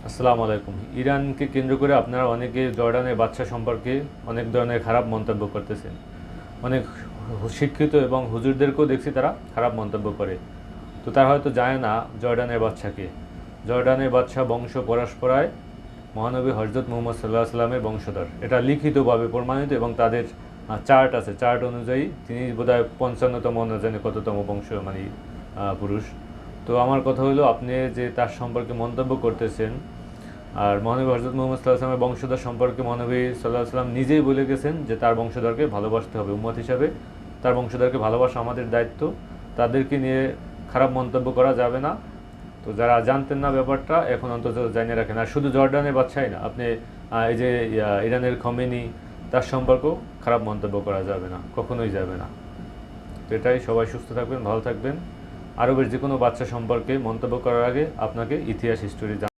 আসসালামু আলাইকুম। ইরানকে কেন্দ্র করে আপনারা অনেকে জর্ডানের বাদশা সম্পর্কে অনেক ধরনের খারাপ মন্তব্য করতেছেন। অনেক শিক্ষিত এবং হুজুরদেরকেও দেখছি তারা খারাপ মন্তব্য করে। তো তারা হয়তো জানে না জর্ডানের বাদশাকে। জর্ডানের বাদশা বংশ পরস্পরায় মহানবী হজরত মুহাম্মদ সাল্লাল্লাহু আলাইহি সাল্লামের বংশধর। এটা লিখিতভাবে প্রমাণিত এবং তাদের চার্ট আছে। চার্ট অনুযায়ী তিনি বোধহয় ৫৫তম না জানি কততম বংশ মানে পুরুষ। তো আমার কথা হলো আপনি যে তার সম্পর্কে মন্তব্য করতেছেন, আর মহানবী হজরত মুহাম্মদ সাল্লাল্লাহু আলাইহি সাল্লামের বংশধর সম্পর্কে মহানবী সাল্লাল্লাহু আলাইহি সাল্লাম নিজেই বলে গেছেন যে তার বংশধরকে ভালোবাসতে হবে। উম্মত হিসাবে তার বংশধরকে ভালোবাসা আমাদের দায়িত্ব। তাদেরকে নিয়ে খারাপ মন্তব্য করা যাবে না। তো যারা জানতেন না ব্যাপারটা এখন অন্তত জানিয়ে রাখেন। আর শুধু জর্ডানের বাদশাই না, আপনি এই যে ইরানের খমেনি তার সম্পর্কেও খারাপ মন্তব্য করা যাবে না, কখনোই যাবে না। তো এটাই, সবাই সুস্থ থাকবেন, ভালো থাকবেন। আরবের যে কোনো বাচ্চা সম্পর্কে মন্তব্য করার আগে আপনাকে ইতিহাস হিস্টোরি